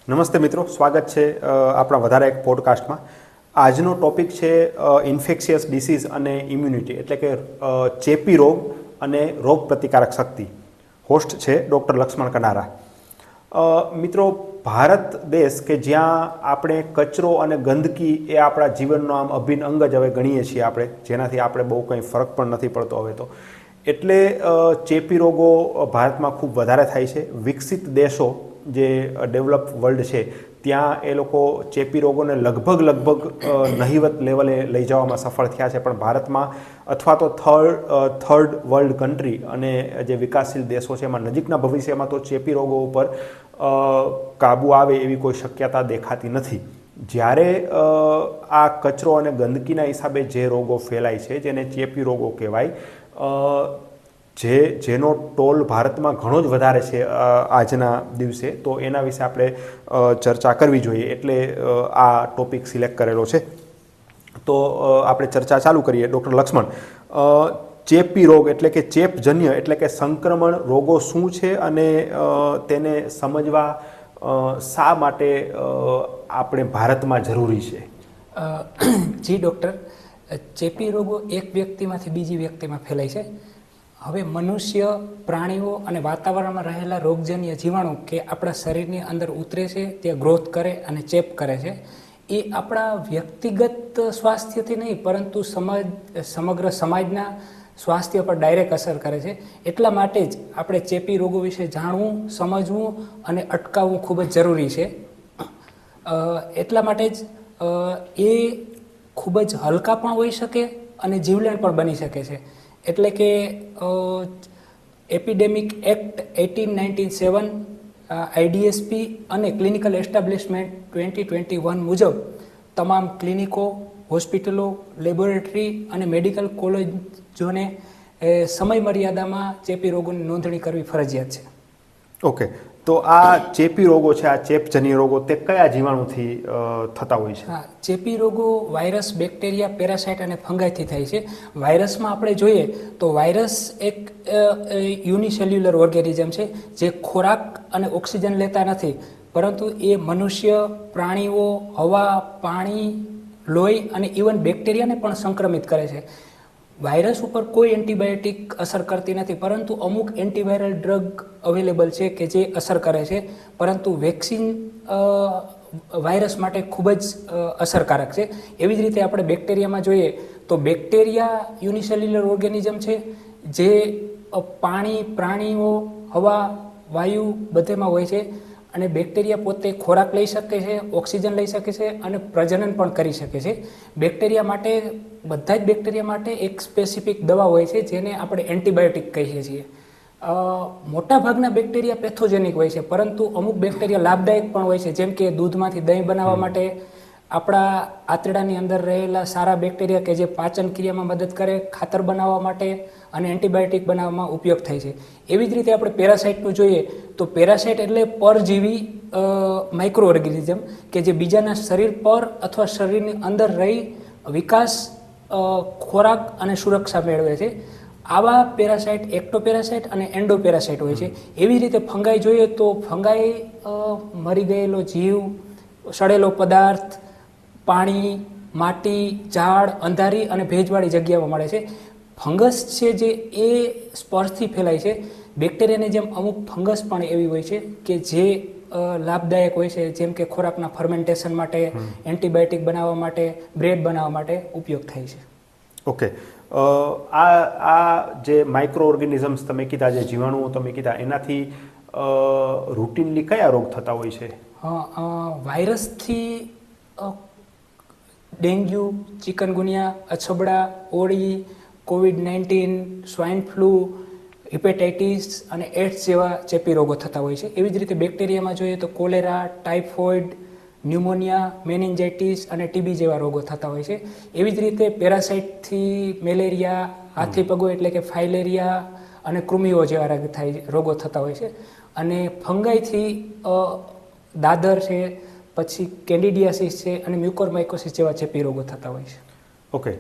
નમસ્તે મિત્રો, સ્વાગત છે આપણા વધારે એક પોડકાસ્ટમાં. આજનો ટોપિક છે ઇન્ફેક્શિયસ ડિસીઝ અને ઇમ્યુનિટી, એટલે કે ચેપી રોગ અને રોગ પ્રતિકારક શક્તિ. હોસ્ટ છે ડૉક્ટર લક્ષ્મણ કનારા. મિત્રો, ભારત દેશ કે જ્યાં આપણે કચરો અને ગંદકી એ આપણા જીવનનો આમ અભિન્ન અંગ જ હવે ગણીએ છીએ આપણે, જેનાથી આપણે બહુ કંઈ ફરક પણ નથી પડતો હવે તો. એટલે ચેપી રોગો ભારતમાં ખૂબ વધારે થાય છે. વિકસિત દેશો જે ડેવલપ વર્લ્ડ છે ત્યાં એ લોકો ચેપી રોગોને લગભગ નહિવત લેવલે લઈ જવામાં સફળ થયા છે, પણ ભારતમાં અથવા તો થર્ડ વર્લ્ડ કન્ટ્રી અને જે વિકાસશીલ દેશો છે એમાં નજીકના ભવિષ્યમાં તો ચેપી રોગો ઉપર કાબૂ આવે એવી કોઈ શક્યતા દેખાતી નથી. જ્યારે આ કચરો અને ગંદકીના હિસાબે જે રોગો ફેલાય છે જેને ચેપી રોગો કહેવાય, જેનો ટોલ ભારતમાં ઘણો જ વધારે છે આજના દિવસે, તો એના વિશે આપણે ચર્ચા કરવી જોઈએ, એટલે આ ટોપિક સિલેક્ટ કરેલો છે. તો આપણે ચર્ચા ચાલુ કરીએ. ડૉક્ટર લક્ષ્મણ, ચેપી રોગ એટલે કે ચેપજન્ય એટલે કે સંક્રમણ રોગો શું છે અને તેને સમજવા શા માટે આપણે ભારતમાં જરૂરી છે? જી ડૉક્ટર, ચેપી રોગો એક વ્યક્તિમાંથી બીજી વ્યક્તિમાં ફેલાય છે. હવે મનુષ્ય, પ્રાણીઓ અને વાતાવરણમાં રહેલા રોગજન્ય જીવાણુ કે આપણા શરીરની અંદર ઉતરે છે, તે ગ્રોથ કરે અને ચેપ કરે છે. એ આપણા વ્યક્તિગત સ્વાસ્થ્યથી નહીં, પરંતુ સમગ્ર સમાજના સ્વાસ્થ્ય પર ડાયરેક્ટ અસર કરે છે. એટલા માટે જ આપણે ચેપી રોગો વિશે જાણવું, સમજવું અને અટકાવવું ખૂબ જ જરૂરી છે. એટલા માટે જ એ ખૂબ જ હલકા પણ હોઈ શકે અને જીવલેણ પણ બની શકે છે. એટલે કે એપિડેમિક એક્ટ 1897, IDSP અને ક્લિનિકલ એસ્ટાબ્લિશમેન્ટ 2021 મુજબ તમામ ક્લિનિકો, હોસ્પિટલો, લેબોરેટરી અને મેડિકલ કોલેજોને સમય મર્યાદામાં ચેપી રોગોની નોંધણી કરવી ફરજિયાત છે. ઓકે, તો આ ચેપી રોગો છે, આ ચેપજન્ય રોગો, તે કયા જીવાણુથી થતા હોય છે? હા, ચેપી રોગો વાયરસ, બેક્ટેરિયા, પેરાસાઇટ અને ફંગાઈથી થાય છે. વાયરસમાં આપણે જોઈએ તો વાયરસ એક યુનિસેલ્યુલર ઓર્ગેનિઝમ છે જે ખોરાક અને ઓક્સિજન લેતા નથી, પરંતુ એ મનુષ્ય, પ્રાણીઓ, હવા, પાણી, લોહી અને ઇવન બેક્ટેરિયાને પણ સંક્રમિત કરે છે. વાયરસ ઉપર કોઈ એન્ટીબાયોટિક અસર કરતી નથી, પરંતુ અમુક એન્ટીવાયરલ ડ્રગ અવેલેબલ છે કે જે અસર કરે છે, પરંતુ વેક્સિન વાયરસ માટે ખૂબ જ અસરકારક છે. એવી જ રીતે આપણે બેક્ટેરિયામાં જોઈએ તો બેક્ટેરિયા યુનિસેલ્યુલર ઓર્ગેનિઝમ છે જે પાણી, પ્રાણીઓ, હવા, વાયુ બધેમાં હોય છે. અને બેક્ટેરિયા પોતે ખોરાક લઈ શકે છે, ઓક્સિજન લઈ શકે છે અને પ્રજનન પણ કરી શકે છે. બેક્ટેરિયા માટે, બધા જ બેક્ટેરિયા માટે એક સ્પેસિફિક દવા હોય છે જેને આપણે એન્ટીબાયોટિક કહીએ છીએ. મોટાભાગના બેક્ટેરિયા પેથોજેનિક હોય છે, પરંતુ અમુક બેક્ટેરિયા લાભદાયક પણ હોય છે, જેમ કે દૂધમાંથી દહીં બનાવવા માટે, આપણા આંતરડાની અંદર રહેલા સારા બેક્ટેરિયા કે જે પાચન ક્રિયામાં મદદ કરે, ખાતર બનાવવા માટે અને એન્ટીબાયોટિક બનાવવામાં ઉપયોગ થાય છે. એવી જ રીતે આપણે પેરાસાઇટનું જોઈએ તો પેરાસાઇટ એટલે પરજીવી માઇક્રો ઓર્ગેનિઝમ કે જે બીજાના શરીર પર અથવા શરીરની અંદર રહી વિકાસ, ખોરાક અને સુરક્ષા મેળવે છે. આવા પેરાસાઇટ એક્ટોપેરાસાઇટ અને એન્ડોપેરાસાઇટ હોય છે. એવી રીતે ફંગાઈ જોઈએ તો ફંગાઈ મરી ગયેલો જીવ, સડેલો પદાર્થ, પાણી, માટી, ઝાડ, અંધારી અને ભેજવાળી જગ્યામાં મળે છે. ફંગસ છે જે એ સ્પર્શથી ફેલાય છે. બેક્ટેરિયાની જેમ અમુક ફંગસ પણ એવી હોય છે કે જે લાભદાયક હોય છે, જેમ કે ખોરાકના ફર્મેન્ટેશન માટે, એન્ટીબાયોટિક બનાવવા માટે, બ્રેડ બનાવવા માટે ઉપયોગ થાય છે. ઓકે, આ જે માઇક્રો ઓર્ગેનિઝમ્સ તમે કીધા, જે જીવાણુઓ તમે કીધા, એનાથી રૂટીનલી કયા રોગ થતા હોય છે? વાયરસથી ડેન્ગ્યુ, ચિકનગુનિયા, અછબડા, ઓળી, COVID-19, સ્વાઇન ફ્લૂ, હિપેટાઇટિસ અને એડ્સ જેવા ચેપી રોગો થતા હોય છે. એવી જ રીતે બેક્ટેરિયામાં જોઈએ તો કોલેરા, ટાઇફોઇડ, ન્યુમોનિયા, મેનિન્જાઇટિસ અને ટીબી જેવા રોગો થતા હોય છે. એવી જ રીતે પેરાસાઇટથી મેલેરિયા, હાથી પગો એટલે કે ફાઇલેરિયા અને કૃમિઓ જેવા રોગો થતા હોય છે. અને ફંગાઈથી દાદર છે, પછી કેન્ડિડિયાસિસ છે અને મ્યુકોરમાઇકોસિસ જેવા ચેપી રોગો થતા હોય છે. ઓકે,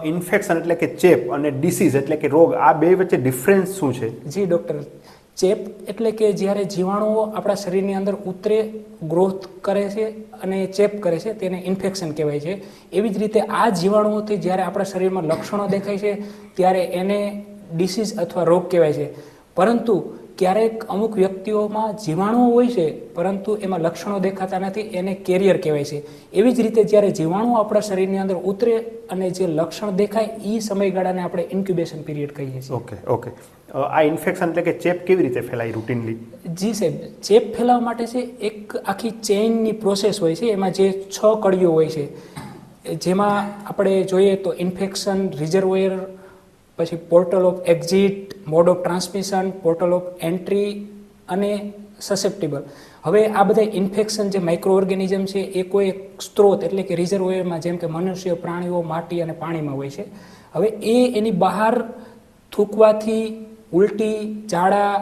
ઇન્ફેક્શન એટલે કે ચેપ અને ડિસીઝ એટલે કે રોગ, આ બે વચ્ચે ડિફરન્સ શું છે? જી ડૉક્ટર, ચેપ એટલે કે જ્યારે જીવાણુઓ આપણા શરીરની અંદર ઉતરે, ગ્રોથ કરે છે અને ચેપ કરે છે, તેને ઇન્ફેક્શન કહેવાય છે. એવી જ રીતે આ જીવાણુઓથી જ્યારે આપણા શરીરમાં લક્ષણો દેખાય છે ત્યારે એને ડિસીઝ અથવા રોગ કહેવાય છે. પરંતુ ક્યારેક અમુક વ્યક્તિઓમાં જીવાણુઓ હોય છે પરંતુ એમાં લક્ષણો દેખાતા નથી, એને કેરિયર કહેવાય છે. એવી જ રીતે જ્યારે જીવાણુઓ આપણા શરીરની અંદર ઉતરે અને જે લક્ષણ દેખાય એ સમયગાળાને આપણે ઇન્ક્યુબેશન પીરિયડ કહીએ છીએ. ઓકે. આ ઇન્ફેક્શન એટલે કે ચેપ કેવી રીતે ફેલાય રૂટીનલી? જી સાહેબ, ચેપ ફેલાવવા માટે છે એક આખી ચેઇનની પ્રોસેસ હોય છે. એમાં જે 6 કડીઓ હોય છે, જેમાં આપણે જોઈએ તો ઇન્ફેક્શન, રિઝર્વોયર, પછી portal of exit, mode of transmission, portal of entry અને સસેપ્ટિબલ. હવે આ બધા ઇન્ફેક્શન જે માઇક્રો ઓર્ગેનિઝમ છે એ કોઈ એક સ્ત્રોત એટલે કે રિઝર્વોયરમાં, જેમ કે મનુષ્ય, પ્રાણીઓ, માટી અને પાણીમાં હોય છે. હવે એની બહાર થૂંકવાથી, ઉલટી, ઝાડા,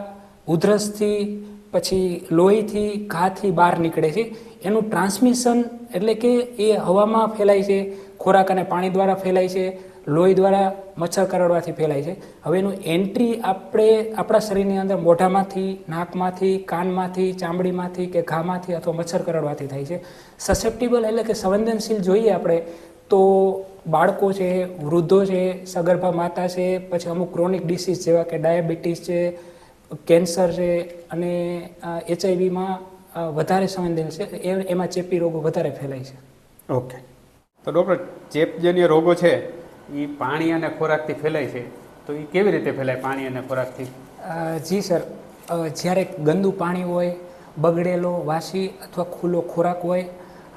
ઉધરસથી, પછી લોહીથી, ઘાથી બહાર નીકળે છે. એનું ટ્રાન્સમિશન એટલે કે એ હવામાં ફેલાય છે, ખોરાક અને પાણી દ્વારા ફેલાય છે, લોહી દ્વારા મચ્છર કરડવાથી ફેલાય છે. હવે એનું એન્ટ્રી આપણા શરીરની અંદર મોઢામાંથી, નાકમાંથી, કાનમાંથી, ચામડીમાંથી કે ઘામાંથી અથવા મચ્છર કરડવાથી થાય છે. સસેપ્ટિબલ એટલે કે સંવેદનશીલ જોઈએ આપણે તો બાળકો છે, વૃદ્ધો છે, સગર્ભા માતા છે, પછી અમુક ક્રોનિક ડિસીઝ જેવા કે ડાયાબિટીસ છે, કેન્સર છે અને HIV-માં વધારે સંવેદનશીલ છે, એમાં ચેપી રોગો વધારે ફેલાય છે. ઓકે. તો ડૉક્ટર, ચેપજન્ય રોગો છે એ પાણી અને ખોરાકથી ફેલાય છે, તો એ કેવી રીતે ફેલાય પાણી અને ખોરાકથી? જી સર, જ્યારે ગંદુ પાણી હોય, બગડેલો, વાસી અથવા ખુલ્લો ખોરાક હોય,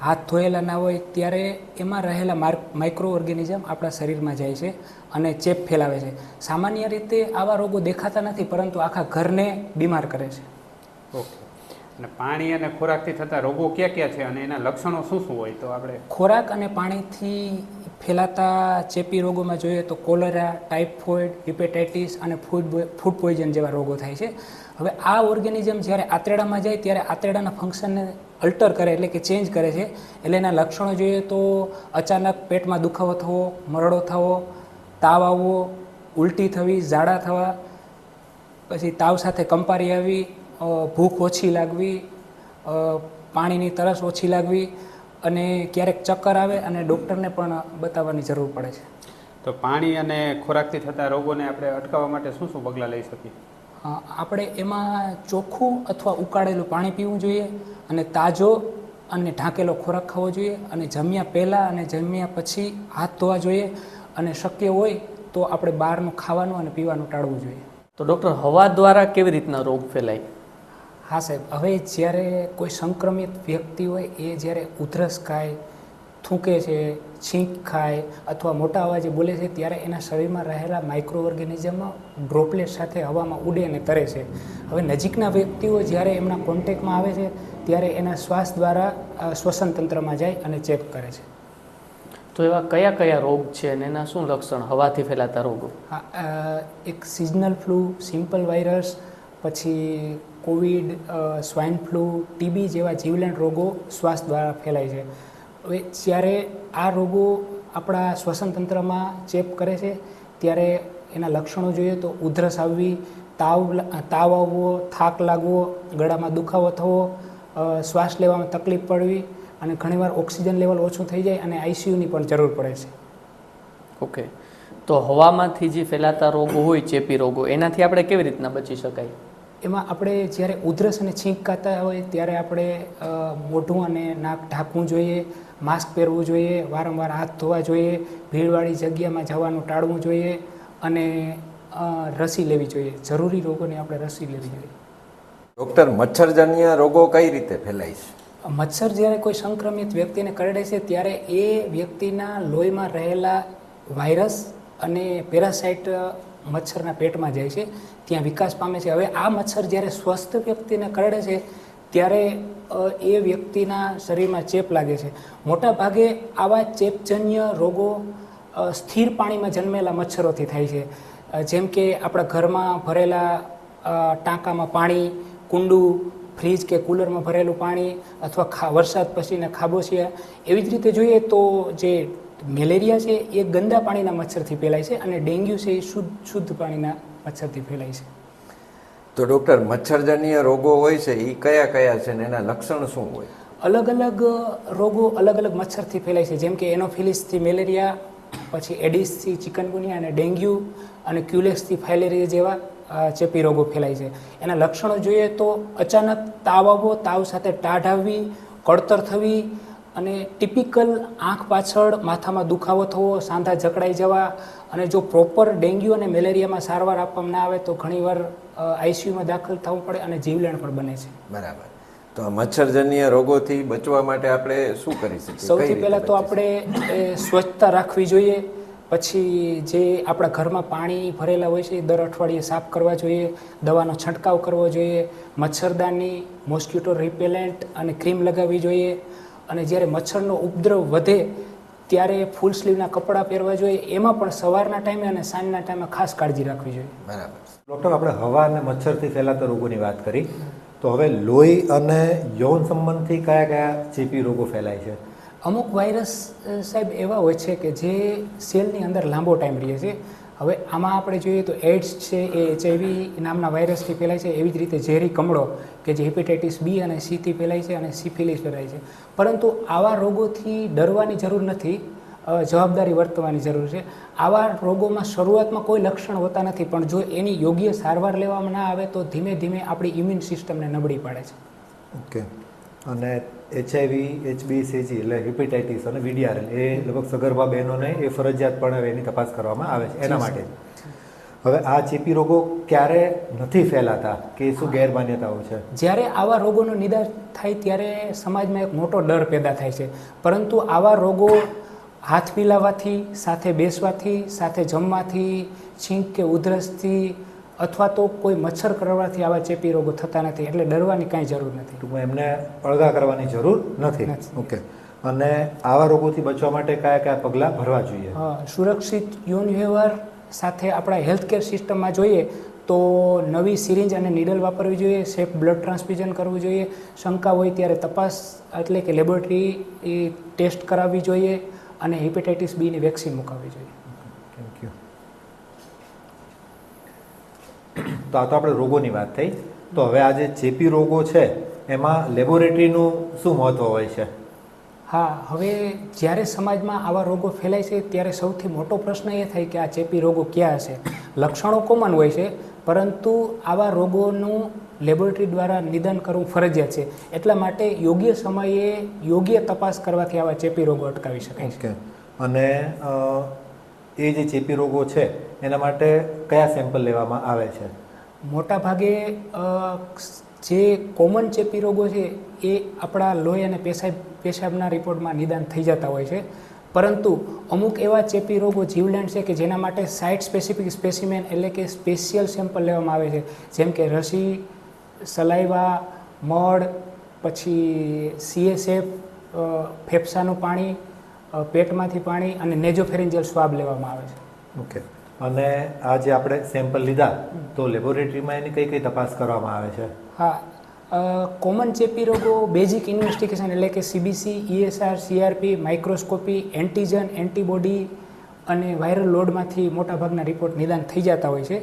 હાથ ધોયેલા ના હોય, ત્યારે એમાં રહેલા માઇક્રો ઓર્ગેનિઝમ આપણા શરીરમાં જાય છે અને ચેપ ફેલાવે છે. સામાન્ય રીતે આવા રોગો દેખાતા નથી, પરંતુ આખા ઘરને બીમાર કરે છે. ઓકે. અને પાણી અને ખોરાકથી થતા રોગો ક્યાં ક્યાં છે અને એના લક્ષણો શું શું હોય? તો આપણે ખોરાક અને પાણીથી ફેલાતા ચેપી રોગોમાં જોઈએ તો કોલેરા, ટાઇફોઇડ, હિપેટાઇટિસ અને ફૂડ પોઈઝન જેવા રોગો થાય છે. હવે આ ઓર્ગેનિઝમ જ્યારે આંતરડામાં જાય ત્યારે આંતરડાના ફંક્શનને અલ્ટર કરે એટલે કે ચેન્જ કરે છે. એટલે એના લક્ષણો જોઈએ તો અચાનક પેટમાં દુખાવો થવો, મરડો થવો, તાવ આવવો, ઉલટી થવી, ઝાડા થવા, પછી તાવ સાથે કંપારી આવી, ભૂખ ઓછી લાગવી, પાણીની તરસ ઓછી લાગવી અને ક્યારેક ચક્કર આવે અને ડૉક્ટરને પણ બતાવવાની જરૂર પડે છે. તો પાણી અને ખોરાકથી થતા રોગોને આપણે અટકાવવા માટે શું શું પગલાં લઈ શકીએ? આપણે એમાં ચોખ્ખું અથવા ઉકાળેલું પાણી પીવું જોઈએ અને તાજો અને ઢાંકેલો ખોરાક ખાવો જોઈએ અને જમ્યા પહેલાં અને જમ્યા પછી હાથ ધોવા જોઈએ અને શક્ય હોય તો આપણે બહારનું ખાવાનું અને પીવાનું ટાળવું જોઈએ. તો ડૉક્ટર, હવા દ્વારા કેવી રીતના રોગ ફેલાય? હા સાહેબ, હવે જ્યારે કોઈ સંક્રમિત વ્યક્તિ હોય એ જ્યારે ઉધરસ ખાય, થૂંકે છે, છીંક ખાય અથવા મોટા અવાજે બોલે છે ત્યારે એના શરીરમાં રહેલા માઇક્રો ઓર્ગેનિઝમ ડ્રોપલેટ સાથે હવામાં ઉડે અને તરે છે. હવે નજીકના વ્યક્તિઓ જ્યારે એમના કોન્ટેક્ટમાં આવે છે ત્યારે એના શ્વાસ દ્વારા શ્વસન તંત્રમાં જાય અને ચેપ કરે છે. તો એવા કયા કયા રોગ છે અને એના શું લક્ષણ હવાથી ફેલાતા રોગો? એક સિઝનલ ફ્લૂ, સિમ્પલ વાયરસ, પછી કોવિડ, સ્વાઇન ફ્લૂ, ટીબી જેવા જીવલેણ રોગો શ્વાસ દ્વારા ફેલાય છે. હવે જ્યારે આ રોગો આપણા શ્વસન તંત્રમાં ચેપ કરે છે ત્યારે એના લક્ષણો જોઈએ તો ઉધરસ આવવી, તાવ આવવો, થાક લાગવો, ગળામાં દુખાવો થવો, શ્વાસ લેવામાં તકલીફ પડવી અને ઘણીવાર ઓક્સિજન લેવલ ઓછું થઈ જાય અને આઈસીયુની પણ જરૂર પડે છે. ઓકે. તો હવામાંથી જે ફેલાતા રોગો હોય, ચેપી રોગો, એનાથી આપણે કેવી રીતના બચી શકાય? એમાં આપણે જ્યારે ઉધરસ અને છીંક ખાતા હોય ત્યારે આપણે મોઢું અને નાક ઢાંકવું જોઈએ, માસ્ક પહેરવું જોઈએ, વારંવાર હાથ ધોવા જોઈએ, ભીડવાળી જગ્યામાં જવાનું ટાળવું જોઈએ અને રસી લેવી જોઈએ. જરૂરી રોગોની આપણે રસી લેવી જોઈએ. ડૉક્ટર, મચ્છરજન્ય રોગો કઈ રીતે ફેલાય છે? મચ્છર જ્યારે કોઈ સંક્રમિત વ્યક્તિને કરડે છે ત્યારે એ વ્યક્તિના લોહીમાં રહેલા વાયરસ અને પેરાસાઇટ મચ્છરના પેટમાં જાય છે, ત્યાં વિકાસ પામે છે. હવે આ મચ્છર જ્યારે સ્વસ્થ વ્યક્તિને કરડે છે ત્યારે એ વ્યક્તિના શરીરમાં ચેપ લાગે છે. મોટા ભાગે આવા ચેપજન્ય રોગો સ્થિર પાણીમાં જન્મેલા મચ્છરોથી થાય છે. જેમ કે આપણા ઘરમાં ભરેલા ટાંકામાં પાણી, કુંડું, ફ્રીજ કે કુલરમાં ભરેલું પાણી અથવા વરસાદ પછીના ખાબોચિયા. એવી જ રીતે જોઈએ તો જે મેલેરિયા છે એ ગંદા પાણીના મચ્છરથી ફેલાય છે અને ડેન્ગ્યુ છે એ શુદ્ધ પાણીના મચ્છરથી ફેલાય છે. તો ડૉક્ટર મચ્છરજન્ય રોગો હોય છે એ કયા કયા છે ને એના લક્ષણ શું હોય? અલગ અલગ રોગો અલગ અલગ મચ્છરથી ફેલાય છે, જેમ કે એનોફિલિસથી મેલેરિયા, પછી એડિસથી ચિકનગુનિયા અને ડેન્ગ્યુ અને ક્યુલેક્સથી ફાઇલેરિયા જેવા ચેપી રોગો ફેલાય છે. એના લક્ષણો જોઈએ તો અચાનક તાવ આવવો, તાવ સાથે ટાઢ આવવી, કળતર થવી અને ટિપિકલ આંખ પાછળ માથામાં દુખાવો થવો, સાંધા જકડાઈ જવા. અને જો પ્રોપર ડેન્ગ્યુ અને મેલેરિયામાં સારવાર આપવામાં ના આવે તો ઘણીવાર આઈસીયુમાં દાખલ થવું પડે અને જીવલેણ પણ બને છે. બરાબર. તો આ મચ્છરજન્ય રોગોથી બચવા માટે આપણે શું કરી શકીએ? સૌથી પહેલાં તો આપણે સ્વચ્છતા રાખવી જોઈએ. પછી જે આપણા ઘરમાં પાણી ભરેલા હોય છે એ દર અઠવાડિયે સાફ કરવા જોઈએ, દવાનો છંટકાવ કરવો જોઈએ, મચ્છરદાની, મોસ્કિટો રિપેલેન્ટ અને ક્રીમ લગાવવી જોઈએ. અને જ્યારે મચ્છરનો ઉપદ્રવ વધે ત્યારે ફૂલ સ્લીવના કપડાં પહેરવા જોઈએ. એમાં પણ સવારના ટાઈમે અને સાંજના ટાઈમે ખાસ કાળજી રાખવી જોઈએ. બરાબર. ડૉક્ટર, આપણે હવા અને મચ્છરથી ફેલાતા રોગોની વાત કરી, તો હવે લોહી અને યૌન સંબંધથી કયા કયા ચેપી રોગો ફેલાય છે? અમુક વાયરસ સાહેબ એવા હોય છે કે જે સેલની અંદર લાંબો ટાઈમ રહે છે. હવે આમાં આપણે જોઈએ તો એડ્સ છે એ HIV નામના વાયરસથી ફેલાય છે. એવી જ રીતે ઝેરી કમળો કે જે હેપેટાઇટિસ B અને Cથી ફેલાય છે અને સિફિલિસ ફેલાય છે. પરંતુ આવા રોગોથી ડરવાની જરૂર નથી, જવાબદારી વર્તવાની જરૂર છે. આવા રોગોમાં શરૂઆતમાં કોઈ લક્ષણ હોતા નથી, પણ જો એની યોગ્ય સારવાર લેવામાં ના આવે તો ધીમે ધીમે આપણી ઇમ્યુન સિસ્ટમને નબળી પાડે છે. ઓકે. અને HIV, HB, CG એટલે હેપેટાઇટિસ અને VDRL એ લગભગ સગર્ભા બહેનોને એ ફરજિયાતપણે હવે એની તપાસ કરવામાં આવે છે એના માટે. હવે આ ચેપી રોગો ક્યારે નથી ફેલાતા કે શું ગેરમાન્યતાઓ છે? જ્યારે આવા રોગોનું નિદાન થાય ત્યારે સમાજમાં એક મોટો ડર પેદા થાય છે. પરંતુ આવા રોગો હાથ મિલાવવાથી, સાથે બેસવાથી, સાથે જમવાથી, છીંક કે ઉધરસથી અથવા તો કોઈ મચ્છર કરવાથી આવા ચેપી રોગો થતા નથી. એટલે ડરવાની કાંઈ જરૂર નથી. ટૂંકમાં એમને અળગા કરવાની જરૂર નથી. ઓકે. અને આવા રોગોથી બચવા માટે કયા કયા પગલાં ભરવા જોઈએ? સુરક્ષિત યૌન વ્યવહાર સાથે આપણા હેલ્થકેર સિસ્ટમમાં જોઈએ તો નવી સિરિંજ અને નીડલ વાપરવી જોઈએ, સેફ બ્લડ ટ્રાન્સફ્યુઝન કરવું જોઈએ, શંકા હોય ત્યારે તપાસ એટલે કે લેબોરેટરી ટેસ્ટ કરાવવી જોઈએ અને હેપેટાઇટિસ બીની વેક્સિન મુકાવવી જોઈએ. Thank you. તો આ તો આપણે રોગોની વાત થઈ. તો હવે આ જે ચેપી રોગો છે એમાં લેબોરેટરીનું શું મહત્વ હોય છે? હા, હવે જ્યારે સમાજમાં આવા રોગો ફેલાય છે ત્યારે સૌથી મોટો પ્રશ્ન એ થાય કે આ ચેપી રોગો ક્યાં હશે. લક્ષણો કોમન હોય છે, પરંતુ આવા રોગોનું લેબોરેટરી દ્વારા નિદાન કરવું ફરજિયાત છે. એટલા માટે યોગ્ય સમયે યોગ્ય તપાસ કરવાથી આવા ચેપી રોગો અટકાવી શકાય છે. અને એ જે ચેપી રોગો છે એના માટે કયા સેમ્પલ લેવામાં આવે છે? મોટા ભાગે જે કોમન ચેપી રોગો છે એ આપણા લોહી અને પેશાબના રિપોર્ટમાં નિદાન થઈ જતા હોય છે. પરંતુ અમુક એવા ચેપી રોગો જીવલેણ છે કે જેના માટે સાઇટ સ્પેસિફિક સ્પેસિમેન એટલે કે સ્પેશિયલ સેમ્પલ લેવામાં આવે છે. જેમ કે રસી, સલાઈવા, મળ, પછી CSF, ફેફસાનું પાણી, પેટમાંથી પાણી અને નેઝોફેરિન્જિયલ સ્વાબ લેવામાં આવે છે. ઓકે. અને આ જે આપણે સેમ્પલ લીધા તો લેબોરેટરીમાં એની કઈ કઈ તપાસ કરવામાં આવે છે? હા, કોમન ચેપી રોગો બેઝિક ઇન્વેસ્ટિગેશન એટલે કે CBC, ESR, CRP, microscopy, antigen, antibody અને વાયરલ લોડમાંથી મોટાભાગના રિપોર્ટ નિદાન થઈ જતા હોય છે.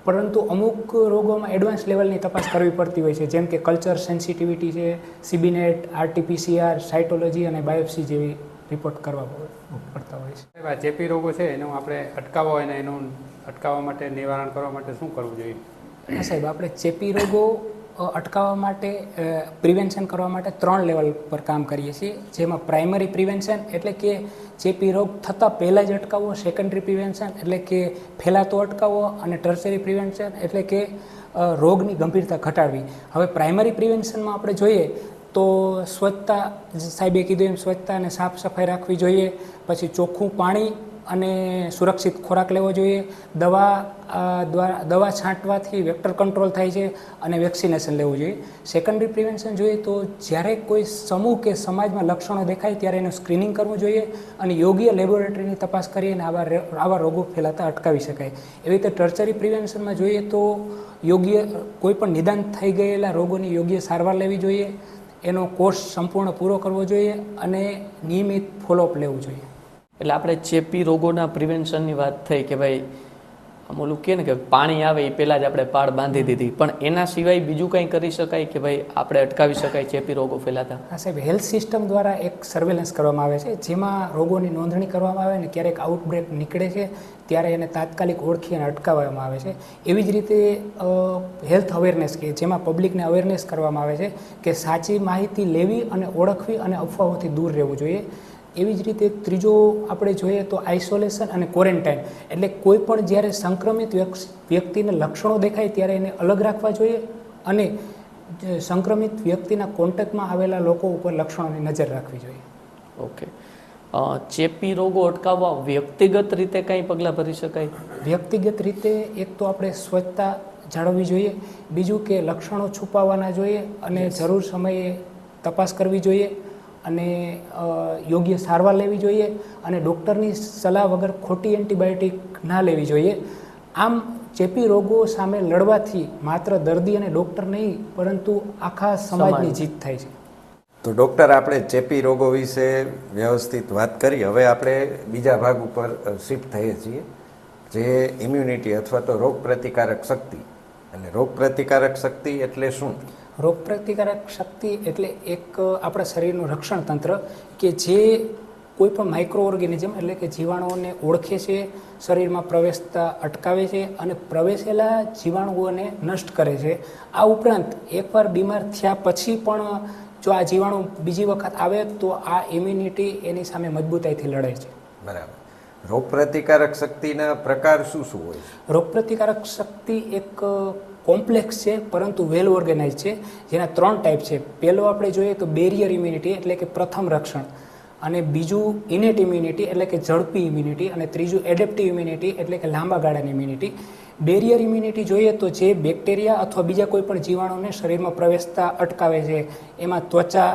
પરંતુ અમુક રોગોમાં એડવાન્સ લેવલની તપાસ કરવી પડતી હોય છે, જેમ કે કલ્ચર સેન્સિટિવિટી છે, CBNet, RT-PCR, સાયટોલોજી અને બાયોપ્સી જેવી રિપોર્ટ કરવા પડતા હોય છે. આ ચેપી રોગો છે એનું આપણે અટકાવવા હોય ને એનું અટકાવવા માટે, નિવારણ કરવા માટે શું કરવું જોઈએ? હા સાહેબ, આપણે ચેપી રોગો અટકાવવા માટે, પ્રિવેન્શન કરવા માટે 3 લેવલ પર કામ કરીએ છીએ. જેમાં પ્રાઇમરી પ્રિવેન્શન એટલે કે ચેપી રોગ થતાં પહેલાં જ અટકાવવો, સેકન્ડરી પ્રિવેન્શન એટલે કે ફેલાતો અટકાવવો અને ટર્શરી પ્રિવેન્શન એટલે કે રોગની ગંભીરતા ઘટાડવી. હવે પ્રાઇમરી પ્રિવેન્શનમાં આપણે જોઈએ તો સ્વચ્છતા, સાહેબે કીધું એમ સ્વચ્છતા અને સાફ સફાઈ રાખવી જોઈએ. પછી ચોખ્ખું પાણી અને સુરક્ષિત ખોરાક લેવો જોઈએ. દવા છાંટવાથી વેક્ટર કંટ્રોલ થાય છે અને વેક્સિનેશન લેવું જોઈએ. સેકન્ડરી પ્રિવેન્શન જોઈએ તો જ્યારે કોઈ સમૂહ કે સમાજમાં લક્ષણો દેખાય ત્યારે એનું સ્ક્રીનિંગ કરવું જોઈએ અને યોગ્ય લેબોરેટરીની તપાસ કરીને આવા રોગો ફેલાતા અટકાવી શકાય. એવી રીતે ટર્ચરી પ્રિવેન્શનમાં જોઈએ તો યોગ્ય કોઈ પણ નિદાન થઈ ગયેલા રોગોની યોગ્ય સારવાર લેવી જોઈએ, એનો કોર્સ સંપૂર્ણ પૂરો કરવો જોઈએ અને નિયમિત ફોલોઅપ લેવું જોઈએ. એટલે આપણે ચેપી રોગોના પ્રિવેન્શનની વાત થઈ કે ભાઈ આમ ઓલું કહે ને કે પાણી આવે એ પહેલાં જ આપણે પાળ બાંધી દીધી, પણ એના સિવાય બીજું કંઈ કરી શકાય કે ભાઈ આપણે અટકાવી શકાય ચેપી રોગો ફેલાતા? હા સાહેબ, હેલ્થ સિસ્ટમ દ્વારા એક સર્વેલન્સ કરવામાં આવે છે, જેમાં રોગોની નોંધણી કરવામાં આવે ને ક્યારેક આઉટબ્રેક નીકળે છે ત્યારે એને તાત્કાલિક ઓળખી અને અટકાવવામાં આવે છે. એવી જ રીતે હેલ્થ અવેરનેસ કે જેમાં પબ્લિકને અવેરનેસ કરવામાં આવે છે કે સાચી માહિતી લેવી અને ઓળખવી અને અફવાઓથી દૂર રહેવું જોઈએ. એવી જ રીતે ત્રીજો આપણે જોઈએ તો આઇસોલેશન અને ક્વોરન્ટાઇન, એટલે કોઈ પણ જ્યારે સંક્રમિત વ્યક્તિને લક્ષણો દેખાય ત્યારે એને અલગ રાખવા જોઈએ અને સંક્રમિત વ્યક્તિના કોન્ટેક્ટમાં આવેલા લોકો ઉપર લક્ષણોની નજર રાખવી જોઈએ. ઓકે, ચેપી રોગો અટકાવવા વ્યક્તિગત રીતે કંઈ પગલાં ભરી શકાય? વ્યક્તિગત રીતે એક તો આપણે સ્વચ્છતા જાળવવી જોઈએ, બીજું કે લક્ષણો છુપાવવાના જોઈએ અને જરૂર સમયે તપાસ કરવી જોઈએ અને યોગ્ય સારવાર લેવી જોઈએ અને ડૉક્ટરની સલાહ વગર ખોટી એન્ટીબાયોટિક ના લેવી જોઈએ. આમ ચેપી રોગો સામે લડવાથી માત્ર દર્દી અને ડૉક્ટર નહીં પરંતુ આખા સમાજની જીત થાય છે. તો ડૉક્ટર, આપણે ચેપી રોગો વિશે વ્યવસ્થિત વાત કરી. હવે આપણે બીજા ભાગ ઉપર શિફ્ટ થઈએ છીએ, જે ઇમ્યુનિટી અથવા તો રોગ પ્રતિકારક શક્તિ. એટલે રોગ પ્રતિકારક શક્તિ એટલે શું? રોગપ્રતિકારક શક્તિ એટલે એક આપણા શરીરનું રક્ષણ તંત્ર કે જે કોઈ પણ માઇક્રો ઓર્ગેનિઝમ એટલે કે જીવાણુઓને ઓળખે છે, શરીરમાં પ્રવેશતા અટકાવે છે અને પ્રવેશેલા જીવાણુઓને નષ્ટ કરે છે. આ ઉપરાંત એકવાર બીમાર થયા પછી પણ જો આ જીવાણુ બીજી વખત આવે તો આ ઇમ્યુનિટી એની સામે મજબૂતાઈથી લડે છે. બરાબર. રોગ પ્રતિકારક શક્તિના પ્રકાર શું શું હોય છે? રોગપ્રતિકારક શક્તિ એક કોમ્પ્લેક્સ છે પરંતુ વેલ ઓર્ગેનાઇઝ છે, જેના 3 ટાઈપ છે. પહેલો આપણે જોઈએ તો બેરિયર ઇમ્યુનિટી એટલે કે પ્રથમ રક્ષણ, અને બીજું ઇનેટ ઇમ્યુનિટી એટલે કે ઝડપી ઇમ્યુનિટી, અને ત્રીજું એડેપ્ટિવ ઇમ્યુનિટી એટલે કે લાંબા ગાળાની ઇમ્યુનિટી. બેરિયર ઇમ્યુનિટી જોઈએ તો જે બેક્ટેરિયા અથવા બીજા કોઈ પણ જીવાણુને શરીરમાં પ્રવેશતા અટકાવે છે. એમાં ત્વચા,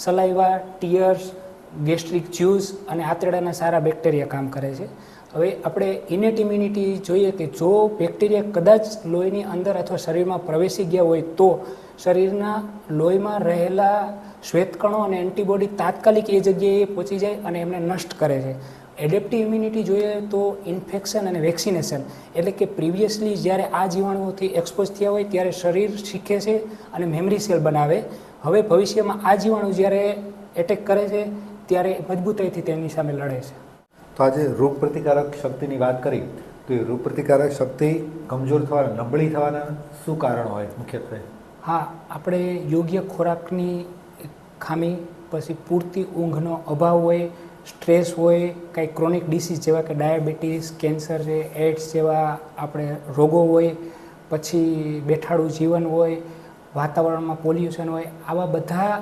સલાઈવા, ટીયર્સ, ગેસ્ટ્રિક જ્યુસ અને આંતરડાના સારા બેક્ટેરિયા કામ કરે છે. હવે આપણે ઇનેટ ઇમ્યુનિટી જોઈએ કે જો બેક્ટેરિયા કદાચ લોહીની અંદર અથવા શરીરમાં પ્રવેશી ગયા હોય તો શરીરના લોહીમાં રહેલા શ્વેતકણો અને એન્ટીબોડી તાત્કાલિક એ જગ્યાએ પહોંચી જાય અને એમને નષ્ટ કરે છે. એડેપ્ટિવ ઇમ્યુનિટી જોઈએ તો ઇન્ફેક્શન અને વેક્સિનેશન, એટલે કે પ્રિવિયસલી જ્યારે આ જીવાણુઓથી એક્સપોઝ થયા હોય ત્યારે શરીર શીખે છે અને મેમરી સેલ બનાવે. હવે ભવિષ્યમાં આ જીવાણુ જ્યારે એટેક કરે છે ત્યારે મજબૂતાઈથી તેની સામે લડે છે. તો આજે રોગ પ્રતિકારક શક્તિની વાત કરી, તો એ રોગ પ્રતિકારક શક્તિ કમજોર થવાના, નબળી થવાના શું કારણ હોય મુખ્યત્વે? હા, આપણે યોગ્ય ખોરાકની ખામી, પછી પૂરતી ઊંઘનો અભાવ હોય, સ્ટ્રેસ હોય, કંઈ ક્રોનિક ડિસીઝ જેવા કે ડાયાબિટીસ, કેન્સર છે, એડ્સ જેવા આપણે રોગો હોય, પછી બેઠાડું જીવન હોય, વાતાવરણમાં પોલ્યુશન હોય, આવા બધા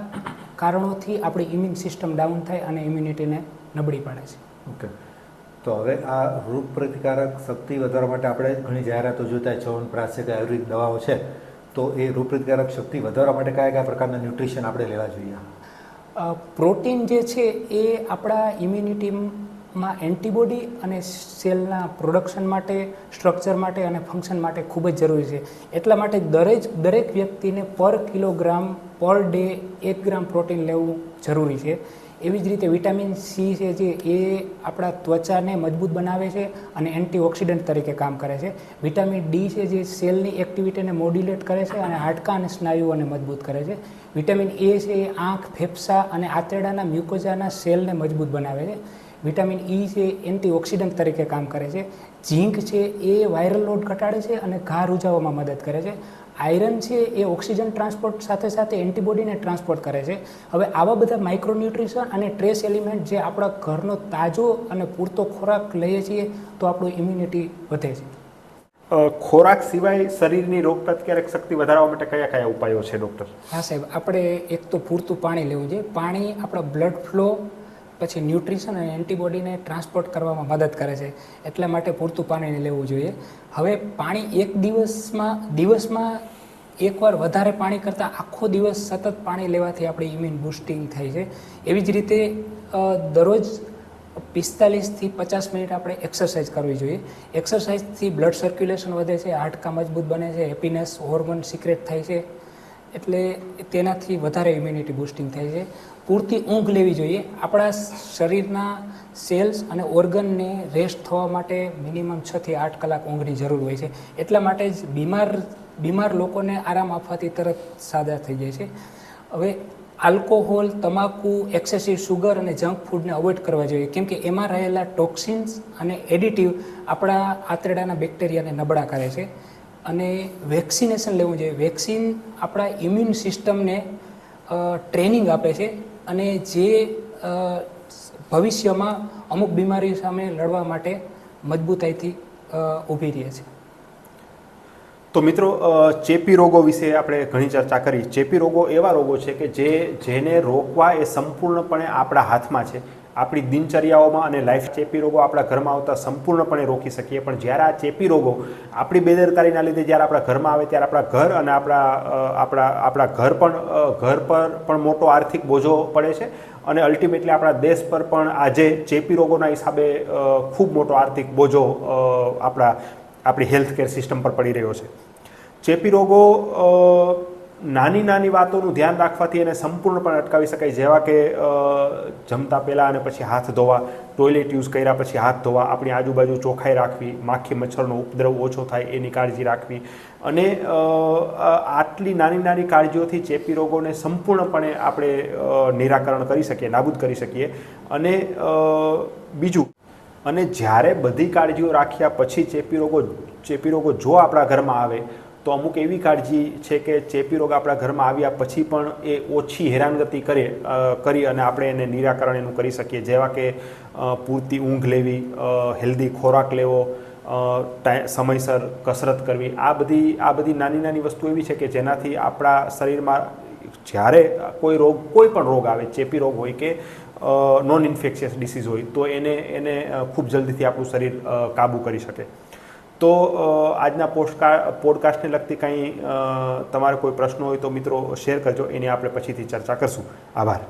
કારણોથી આપણી ઇમ્યુન સિસ્ટમ ડાઉન થાય અને ઇમ્યુનિટીને નબળી પાડે છે. ઓકે, તો હવે આ રોગ પ્રતિકારક શક્તિ વધારવા માટે આપણે ઘણી જાહેરાતો જોતા હોય, ચ્યવનપ્રાશ છે કે આયુર્વેદિક દવાઓ છે, તો એ રોગ પ્રતિકારક શક્તિ વધારવા માટે કયા કયા પ્રકારના ન્યુટ્રિશન આપણે લેવા જોઈએ? પ્રોટીન જે છે એ આપણા ઇમ્યુનિટીમાં એન્ટીબોડી અને સેલના પ્રોડક્શન માટે, સ્ટ્રક્ચર માટે અને ફંક્શન માટે ખૂબ જ જરૂરી છે. એટલા માટે દરેક વ્યક્તિને પર કિલોગ્રામ પર ડે 1 ગ્રામ પ્રોટીન લેવું જરૂરી છે. એવી જ રીતે વિટામિન સી છે જે એ આપણા ત્વચાને મજબૂત બનાવે છે અને એન્ટીઓક્સિડન્ટ તરીકે કામ કરે છે. વિટામિન ડી છે જે સેલની એક્ટિવિટીને મોડ્યુલેટ કરે છે અને હાડકાં અને સ્નાયુઓને મજબૂત કરે છે. વિટામિન એ છે એ આંખ, ફેફસા અને આંતરડાના મ્યુકોઝાના સેલને મજબૂત બનાવે છે. વિટામિન ઈ છે એન્ટીઓક્સિડન્ટ તરીકે કામ કરે છે. ઝીંક છે એ વાયરલ લોડ ઘટાડે છે અને ઘા રૂઝાવવામાં મદદ કરે છે. આયરન છે એ ઓક્સિજન ટ્રાન્સપોર્ટ સાથે સાથે એન્ટીબોડીને ટ્રાન્સપોર્ટ કરે છે. હવે આવા બધા માઇક્રોન્યુટ્રિશન અને ટ્રેસ એલિમેન્ટ જે આપણા ઘરનો તાજો અને પૂરતો ખોરાક લઈએ છીએ તો આપણું ઇમ્યુનિટી વધે છે. ખોરાક સિવાય શરીરની રોગ પ્રતિકારક શક્તિ વધારવા માટે કયા કયા ઉપાયો છે ડૉક્ટર? હા સાહેબ, આપણે એક તો પૂરતું પાણી લેવું જોઈએ. પાણી આપણા બ્લડ ફ્લો, પછી ન્યુટ્રિશન અને એન્ટીબોડીને ટ્રાન્સપોર્ટ કરવામાં મદદ કરે છે. એટલા માટે પૂરતું પાણી લેવું જોઈએ. હવે પાણી એક દિવસમાં એકવાર વધારે પાણી કરતાં આખો દિવસ સતત પાણી લેવાથી આપણી ઇમ્યુન બુસ્ટિંગ થાય છે. એવી જ રીતે દરરોજ 45થી 50 મિનિટ આપણે એક્સરસાઇઝ કરવી જોઈએ. એક્સરસાઇઝથી બ્લડ સર્ક્યુલેશન વધે છે, હાડકાં મજબૂત બને છે, હેપીનેસ હોર્મોન સિક્રેટ થાય છે. એટલે તેનાથી વધારે ઇમ્યુનિટી બુસ્ટિંગ થાય છે. પૂરતી ઊંઘ લેવી જોઈએ. આપણા શરીરના સેલ્સ અને ઓર્ગનને રેસ્ટ થવા માટે મિનિમમ 6 થી 8 કલાક ઊંઘની જરૂર હોય છે. એટલા માટે જ બીમાર લોકોને આરામ આપવાથી તરત સાજા થઈ જાય છે. હવે આલ્કોહોલ, તમાકુ, એક્સેસિવ સુગર અને જંક ફૂડને અવોઇડ કરવા જોઈએ, કેમ કે એમાં રહેલા ટોક્સિન્સ અને એડિટિવ આપણા આંતરડાના બેક્ટેરિયાને નબળા કરે છે. અને વેક્સિનેશન લેવું જોઈએ. વેક્સિન આપણા ઇમ્યુન સિસ્ટમને ટ્રેનિંગ આપે છે અને જે ભવિષ્યમાં અમુક બીમારીઓ સામે લડવા માટે મજબૂતાઈથી ઊભી રહે છે. તો મિત્રો, ચેપી રોગો વિશે આપણે ઘણી ચર્ચા કરી. ચેપી રોગો એવા રોગો છે કે જેને રોકવા એ સંપૂર્ણપણે આપણા હાથમાં છે. આપણી દિનચર્યાઓમાં અને લાઈફ ચેપી રોગો આપણા ઘરમાં આવતા સંપૂર્ણપણે રોકી શકીએ, પણ જ્યારે આ ચેપી રોગો આપણી બેદરકારીના લીધે જ્યારે આપણા ઘરમાં આવે ત્યારે આપણા ઘર અને આપણા ઘર પર પણ મોટો આર્થિક બોજો પડે છે અને અલ્ટિમેટલી આપણા દેશ પર પણ આજે ચેપી રોગોના હિસાબે ખૂબ મોટો આર્થિક બોજો આપણી હેલ્થ કેર સિસ્ટમ પર પડી રહ્યો છે. ચેપી રોગો નાની નાની વાતોનું ધ્યાન રાખવાથી એને સંપૂર્ણપણે અટકાવી શકાય, જેવા કે જમતા પહેલાં અને પછી હાથ ધોવા, ટોયલેટ યુઝ કર્યા પછી હાથ ધોવા, આપણી આજુબાજુ ચોખ્ખાઈ રાખવી, માખી મચ્છરનો ઉપદ્રવ ઓછો થાય એની કાળજી રાખવી. અને આટલી નાની નાની કાળજીઓથી ચેપી રોગોને સંપૂર્ણપણે આપણે નિરાકરણ કરી શકીએ, નાબૂદ કરી શકીએ. અને બીજું, અને જ્યારે બધી કાળજીઓ રાખ્યા પછી ચેપી રોગો જો આપણા ઘરમાં આવે તો અમુક એવી કાળજી છે કે ચેપી રોગ આપણા ઘરમાં આવ્યા પછી પણ એ ઓછી હેરાનગતિ કરી અને આપણે એને નિરાકરણ એનું કરી શકીએ, જેવા કે પૂરતી ઊંઘ લેવી, હેલ્ધી ખોરાક લેવો, સમયસર કસરત કરવી. આ બધી નાની નાની વસ્તુ એવી છે કે જેનાથી આપણા શરીરમાં જ્યારે કોઈ પણ રોગ આવે, ચેપી રોગ હોય કે નોન ઇન્ફેક્શિયસ ડિસીઝ હોય, તો એને ખૂબ જલ્દીથી આપણું શરીર કાબૂ કરી શકે. તો આજના પોડકાસ્ટને લગતી કંઈ તમારે કોઈ પ્રશ્નો હોય તો મિત્રો શેર કરજો, એની આપણે પછીથી ચર્ચા કરશું. આભાર.